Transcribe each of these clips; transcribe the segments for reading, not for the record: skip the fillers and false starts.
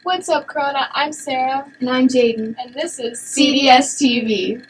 What's up, Corona? I'm Sarah. And I'm Jaden. And this is cdstv.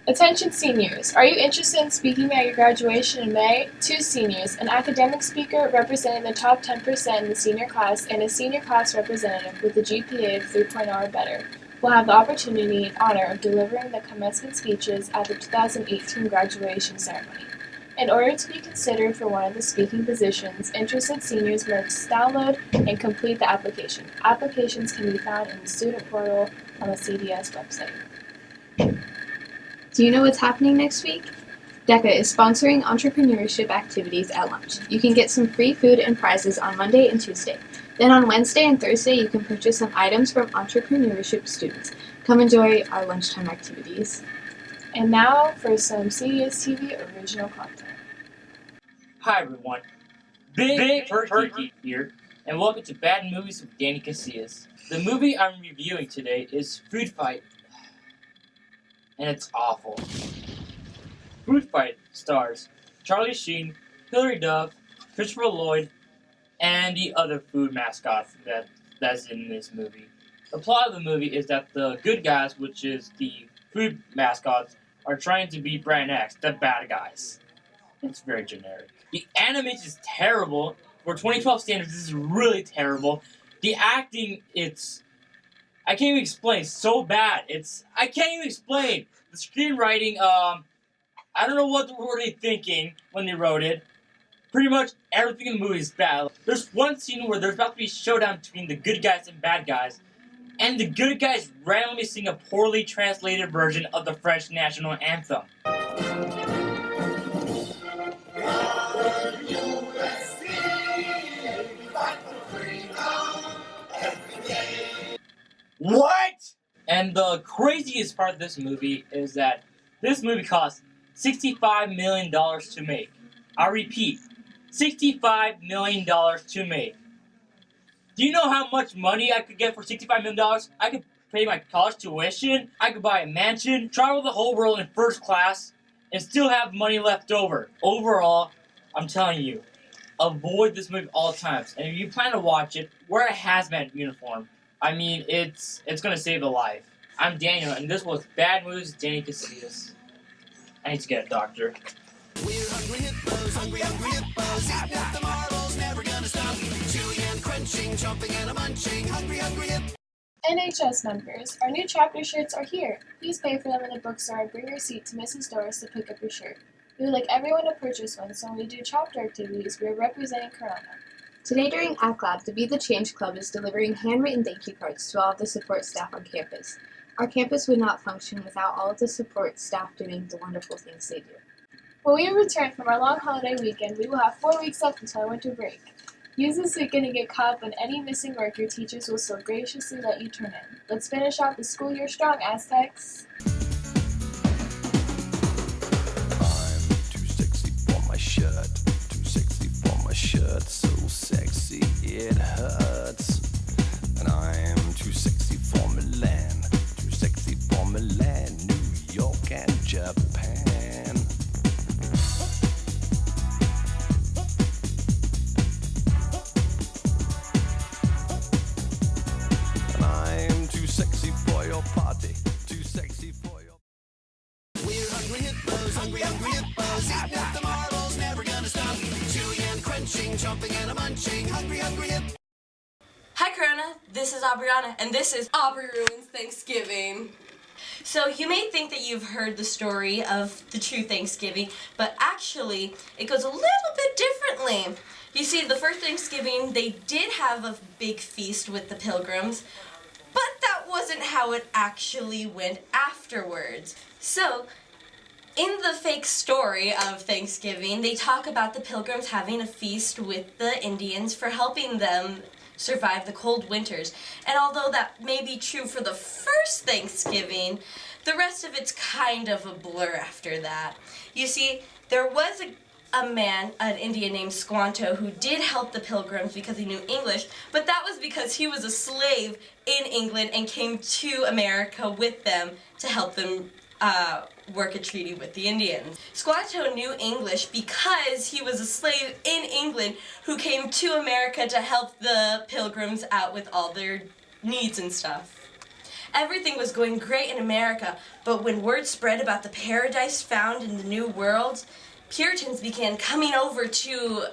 Attention seniors, are you interested in speaking at your graduation in May? Two seniors, an academic speaker representing the top 10% in the senior class and a senior class representative with a GPA of 3.0 or better, will have the opportunity and honor of delivering the commencement speeches at the 2018 graduation ceremony. In order to be considered for one of the speaking positions, interested seniors must download and complete the application. Applications can be found in the student portal on the CDS website. Do you know what's happening next week? DECA is sponsoring entrepreneurship activities at lunch. You can get some free food and prizes on Monday and Tuesday. Then on Wednesday and Thursday, you can purchase some items from entrepreneurship students. Come enjoy our lunchtime activities. And now for some CDSTV original content. Hi everyone, Big Turkey here, and welcome to Bad Movies with Danny Casillas. The movie I'm reviewing today is Food Fight, and it's awful. Food Fight stars Charlie Sheen, Hilary Duff, Christopher Lloyd, and the other food mascot that's in this movie. The plot of the movie is that the good guys, which is the food mascots, are trying to beat Brand X, the bad guys. It's very generic. The animation is terrible. For 2012 standards, this is really terrible. The acting, I can't even explain. It's so bad. I can't even explain. The screenwriting, I don't know what were they thinking when they wrote it. Pretty much everything in the movie is bad. There's one scene where there's about to be a showdown between the good guys and bad guys, and the good guys randomly sing a poorly translated version of the French national anthem. What? And the craziest part of this movie is that this movie cost $65 million to make. I repeat, $65 million to make. Do you know how much money I could get for $65 million? I could pay my college tuition, I could buy a mansion, travel the whole world in first class, and still have money left over. Overall, I'm telling you, avoid this movie all times. And if you plan to watch it, wear a hazmat uniform. I mean, it's gonna save a life. I'm Daniel, and this was Bad Movies with Danny Casillas. I need to get a doctor. We're hungry hippos, hungry hippos, eating up the marbles, never gonna stop. Chewing and crunching, chomping and munching, hungry hippos. NHS members, our new chapter shirts are here. Please pay for them in the bookstore or bring your seat to Mrs. Doris to pick up your shirt. We would like everyone to purchase one, so when we do chapter activities, we are representing Corona. Today during ACT Lab, the Be the Change Club is delivering handwritten thank you cards to all of the support staff on campus. Our campus would not function without all of the support staff doing the wonderful things they do. When we return from our long holiday weekend, we will have 4 weeks left until our winter break. Use this weekend to get caught up on any missing work your teachers will so graciously let you turn in. Let's finish off the school year strong, Aztecs! I'm too sexy for my shirt, too sexy for my shirt, so sexy it hurts. And I'm too sexy for Milan, too sexy for Milan, New York and Japan. And I'm too sexy for your party, too sexy for your... We're hungry hippos, hungry hippos, eating up the marbles, never gonna stop. Chewing and crunching, chomping and munching, hungry hippos. Hi Corona, this is Aubriana, and this is Aubrey Ruins Thanksgiving. So you may think that you've heard the story of the true Thanksgiving, but actually it goes a little bit differently. You see, the first Thanksgiving, they did have a big feast with the Pilgrims, but that that wasn't how it actually went afterwards. So, in the fake story of Thanksgiving, they talk about the Pilgrims having a feast with the Indians for helping them survive the cold winters. And although that may be true for the first Thanksgiving, the rest of it's kind of a blur after that. You see, there was a man, an Indian named Squanto, who did help the Pilgrims because he knew English, but that was because he was a slave in England and came to America with them to help them work a treaty with the Indians. Squanto knew English because he was a slave in England who came to America to help the Pilgrims out with all their needs and stuff. Everything was going great in America, but when word spread about the paradise found in the New World, Puritans began coming over to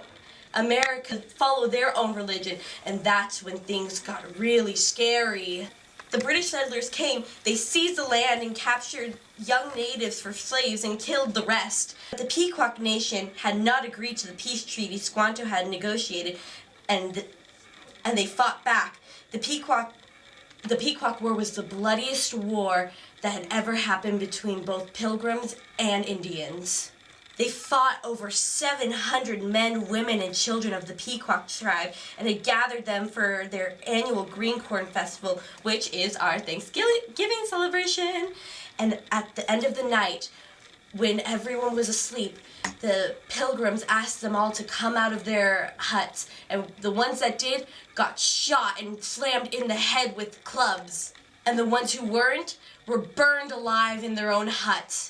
America to follow their own religion, and that's when things got really scary. The British settlers came, they seized the land and captured young natives for slaves and killed the rest. The Pequot Nation had not agreed to the peace treaty Squanto had negotiated, and they fought back. The Pequot War was the bloodiest war that had ever happened between both Pilgrims and Indians. They fought over 700 men, women, and children of the Pequot tribe and had gathered them for their annual Green Corn Festival, which is our Thanksgiving celebration. And at the end of the night, when everyone was asleep, the Pilgrims asked them all to come out of their huts, and the ones that did got shot and slammed in the head with clubs. And the ones who weren't were burned alive in their own huts.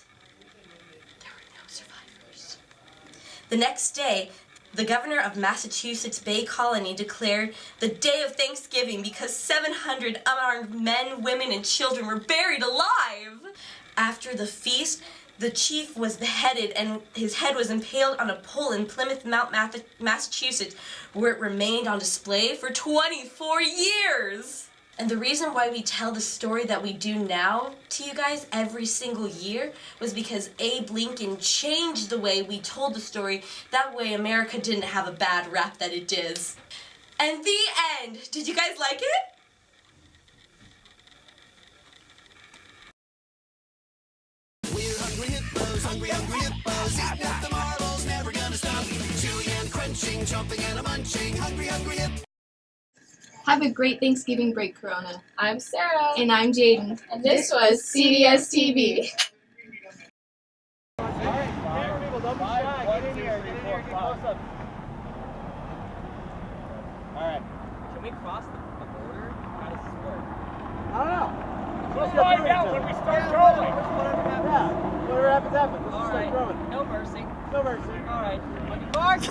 The next day, the governor of Massachusetts Bay Colony declared the day of Thanksgiving because 700 unarmed men, women, and children were buried alive. After the feast, the chief was beheaded and his head was impaled on a pole in Plymouth, Massachusetts, where it remained on display for 24 years. And the reason why we tell the story that we do now to you guys every single year was because Abe Lincoln changed the way we told the story. That way America didn't have a bad rap that it does. And the end. Did you guys like it? We're hungry hippos, hungry hippos, eating up the marbles, never gonna stop. Chewing and crunching, chomping and munching, hungry hippos. Have a great Thanksgiving break, Corona. I'm Sarah. And I'm Jaden. And this was cdstv. Camera people, don't be shy. Get in here, get close up. Alright. Can we cross the border? How does this work? I don't know. We'll find out when we start rolling. Whatever happens, happens. Let's just start throwing. No mercy. No mercy. Alright. On your mark.